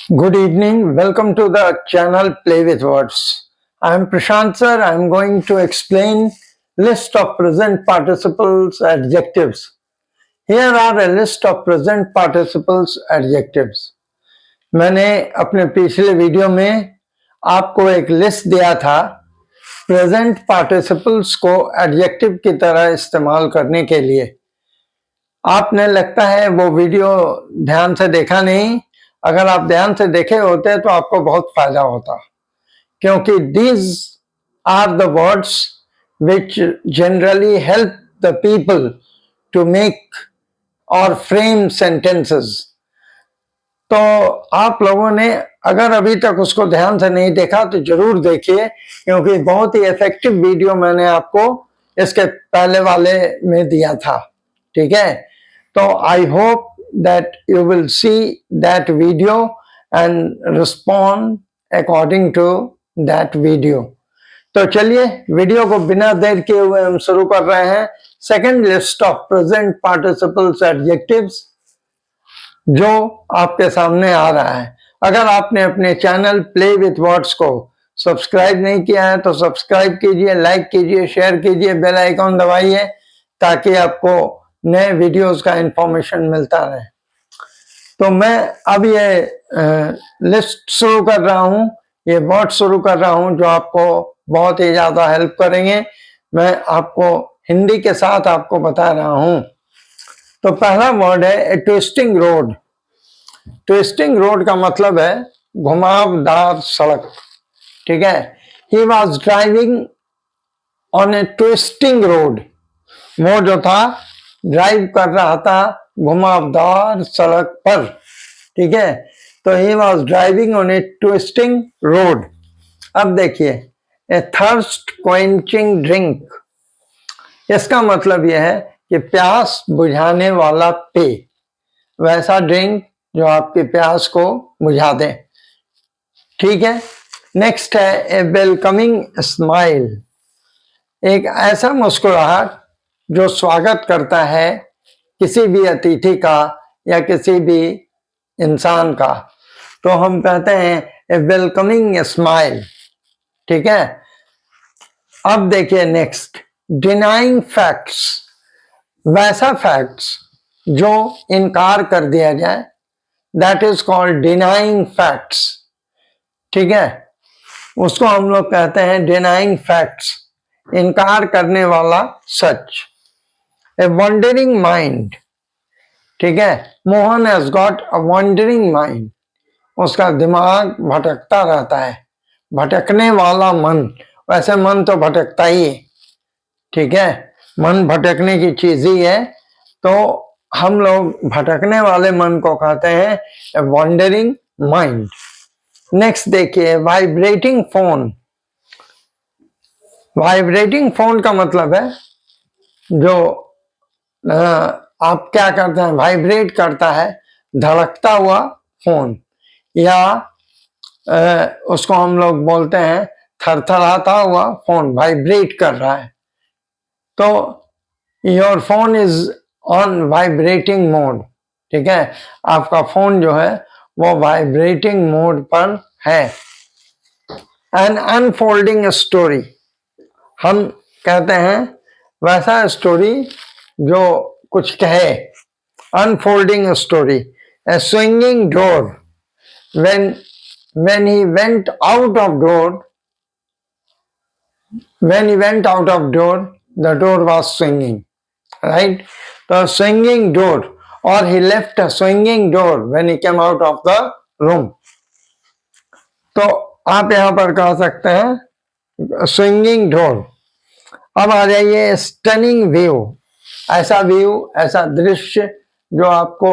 Good evening. Welcome to the channel Play with Words. I am Prashant sir. I am going to explain list of present participles adjectives. Here are a list of present participles adjectives. मैंने अपने पिछले video में आपको एक list दिया था present participles को adjective की तरह इस्तेमाल करने के लिए। आपने लगता है वो वीडियो ध्यान से देखा नहीं। अगर आप ध्यान से देखे होते तो आपको बहुत फायदा होता, क्योंकि these are the words which generally help the people to make or frame sentences. तो आप लोगों ने अगर अभी तक उसको ध्यान से नहीं देखा तो जरूर देखिए, क्योंकि बहुत ही इफेक्टिव वीडियो मैंने आपको इसके पहले वाले में दिया था। ठीक है, तो I hope that you will see that video and respond according to that video. तो चलिए वीडियो को बिना देर किए हुए हम शुरू कर रहे हैं। Second list of present participles adjectives जो आपके सामने आ रहा है। अगर आपने अपने चैनल प्ले विथ वर्ड्स को सब्सक्राइब नहीं किया है तो सब्सक्राइब कीजिए, लाइक कीजिए, शेयर कीजिए, बेल आइकॉन दबाइए ताकि आपको नए वीडियोस का इंफॉर्मेशन मिलता रहे। तो मैं अब ये लिस्ट शुरू कर रहा हूँ, ये वर्ड शुरू कर रहा हूँ जो आपको बहुत ही ज्यादा हेल्प करेंगे। मैं आपको हिंदी के साथ आपको बता रहा हूँ। तो पहला वर्ड है ए ट्विस्टिंग रोड। ट्विस्टिंग रोड का मतलब है घुमावदार सड़क। ठीक है, he was driving on A twisting road. वो जो था ड्राइव कर रहा था घुमावदार सड़क पर। ठीक है, तो he was driving on A twisting road. अब देखिए, ए थर्स्ट क्वेंचिंग ड्रिंक, इसका मतलब यह है कि प्यास बुझाने वाला पेय, वैसा ड्रिंक जो आपकी प्यास को बुझा दे। ठीक है, नेक्स्ट है ए वेलकमिंग स्माइल, एक ऐसा मुस्कुराहट जो स्वागत करता है किसी भी अतिथि का या किसी भी इंसान का, तो हम कहते हैं ए वेलकमिंग स्माइल। ठीक है, अब देखिए नेक्स्ट, डिनाइंग फैक्ट्स, वैसा फैक्ट्स जो इनकार कर दिया जाए, that is called denying facts. ठीक है, उसको हम लोग कहते हैं डिनाइंग फैक्ट्स, इनकार करने वाला सच। ए वंडरिंग माइंड, ठीक है, Mohan has got a wondering mind, उसका दिमाग भटकता रहता है, भटकने वाला मन, वैसे मन तो भटकता ही है। ठीक है, मन भटकने की चीज ही है, तो हम लोग भटकने वाले मन को कहते हैं वंडरिंग माइंड। नेक्स्ट देखिए, वाइब्रेटिंग फोन। वाइब्रेटिंग फोन का मतलब है जो आप क्या करते हैं, वाइब्रेट करता है, धड़कता हुआ फोन, या उसको हम लोग बोलते हैं थरथराता हुआ फोन, वाइब्रेट कर रहा है। तो your phone is on vibrating mode. ठीक है, आपका फोन जो है वो वाइब्रेटिंग मोड पर है। एन अनफोल्डिंग स्टोरी, हम कहते हैं वैसा स्टोरी जो कुछ कहे, unfolding story. A swinging door, when he went out of door, when he went out of door, the door was swinging, right? The swinging door, or he left a swinging door when he came out of the room. तो आप यहां पर कह सकते हैं swinging door. अब आ जाइए stunning view, ऐसा व्यू, ऐसा दृश्य जो आपको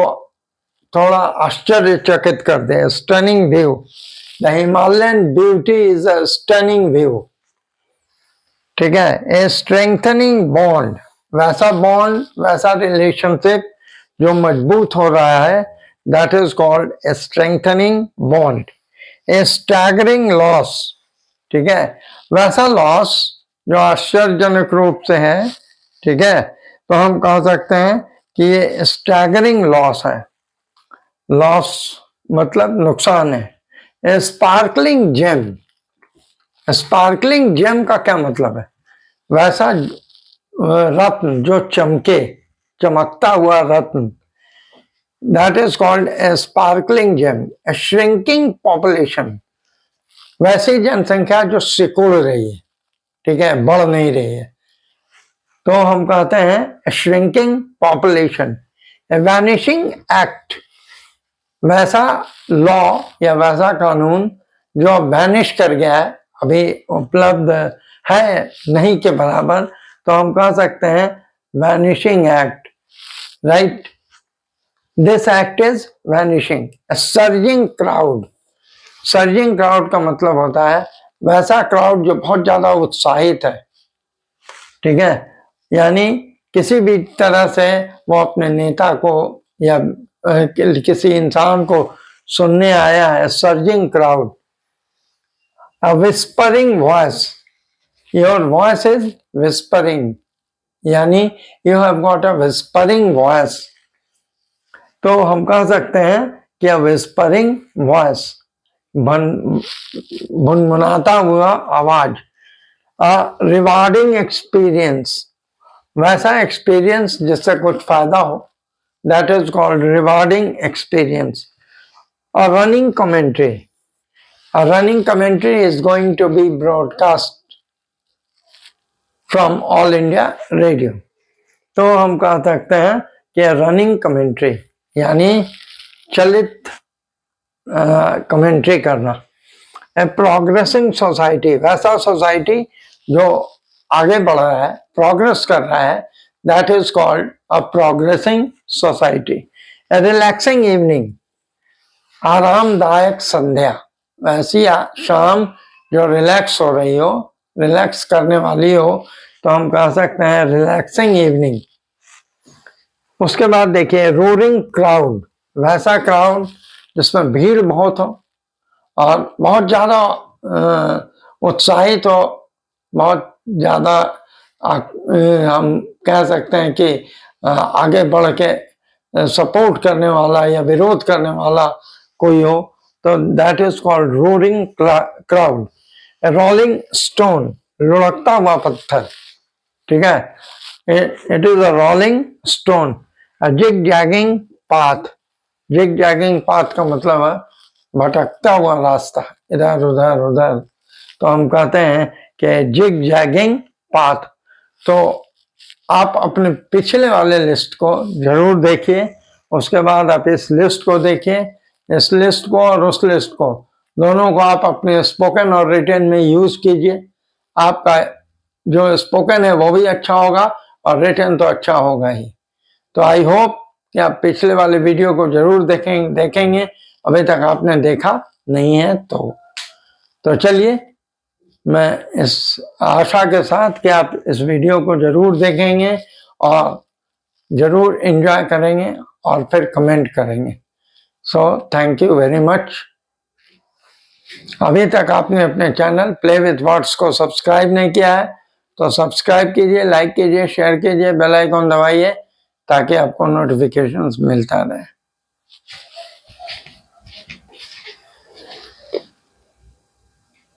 थोड़ा आश्चर्यचकित कर दे, stunning view. The Himalayan beauty is a stunning view. ठीक है, ए स्ट्रेंथनिंग बॉन्ड, वैसा बॉन्ड, वैसा रिलेशनशिप जो मजबूत हो रहा है, that is called a strengthening bond. A staggering loss, ठीक है, वैसा लॉस जो आश्चर्यजनक रूप से है। ठीक है, तो हम कह सकते हैं कि ये स्टैगरिंग लॉस है, लॉस मतलब नुकसान है। स्पार्कलिंग जेम, स्पार्कलिंग जेम का क्या मतलब है? वैसा रत्न जो चमके, चमकता हुआ रत्न, that is called a sparkling gem. A shrinking population, वैसी जनसंख्या जो सिकुड़ रही है, ठीक है, बढ़ नहीं रही है, तो हम कहते हैं श्रिंकिंग पॉपुलेशन। वैनिशिंग एक्ट, वैसा लॉ या वैसा कानून जो वैनिश कर गया है, अभी उपलब्ध है नहीं के बराबर, तो हम कह सकते हैं vanishing act, right. This act is vanishing. Surging crowd, surging crowd का मतलब होता है वैसा क्राउड जो बहुत ज्यादा उत्साहित है, ठीक है, यानी किसी भी तरह से वो अपने नेता को या किसी इंसान को सुनने आया है। Surging crowd. A whispering voice, your voice is whispering, यानी you have got a whispering voice, तो हम कह सकते हैं कि अ विस्परिंग वॉइस, मुनमुनाता हुआ आवाज। अ रिवार्डिंग एक्सपीरियंस, वैसा एक्सपीरियंस जिससे कुछ फायदा हो, that is called rewarding experience. A running commentary, a running commentary is going to be broadcast from all India radio, तो हम कह सकते हैं कि रनिंग कमेंट्री यानी चलित कमेंट्री करना। ए प्रोग्रेसिंग सोसाइटी, वैसा सोसाइटी जो आगे बढ़ रहा है, प्रोग्रेस कर रहा है, that is called a progressing society. A relaxing evening, आरामदायक संध्या, वैसी शाम जो रिलैक्स हो रही हो, रिलैक्स करने वाली हो, तो हम कह सकते हैं रिलैक्सिंग इवनिंग। उसके बाद देखिए रोरिंग क्राउड, वैसा क्राउड जिसमें भीड़ बहुत हो और बहुत ज्यादा उत्साहित हो, बहुत ज्यादा हम कह सकते हैं कि आगे बढ़ के सपोर्ट करने वाला या विरोध करने वाला कोई हो, तो that is called roaring crowd. Rolling stone, लुढ़कता हुआ पत्थर, ठीक है, it is a rolling stone. Zigzagging path, zigzagging path का मतलब है भटकता हुआ रास्ता, इधर उधर उधर, तो हम कहते हैं कि जिग जैगिंग पाथ। तो आप अपने पिछले वाले लिस्ट को जरूर देखिए, उसके बाद आप इस लिस्ट को देखिए, इस लिस्ट को और उस लिस्ट को दोनों को आप अपने स्पोकन और रिटन में यूज कीजिए। आपका जो स्पोकन है वो भी अच्छा होगा और रिटन तो अच्छा होगा ही। तो आई होप कि आप पिछले वाले वीडियो को जरूर देखेंगे, अभी तक आपने देखा नहीं है तो चलिए, मैं इस आशा के साथ कि आप इस वीडियो को जरूर देखेंगे और जरूर एंजॉय करेंगे और फिर कमेंट करेंगे। So thank you very much. अभी तक आपने अपने चैनल प्ले विथ वर्ड्स को सब्सक्राइब नहीं किया है तो सब्सक्राइब कीजिए, लाइक कीजिए, शेयर कीजिए, बेल आइकॉन दबाइए ताकि आपको नोटिफिकेशंस मिलता रहे।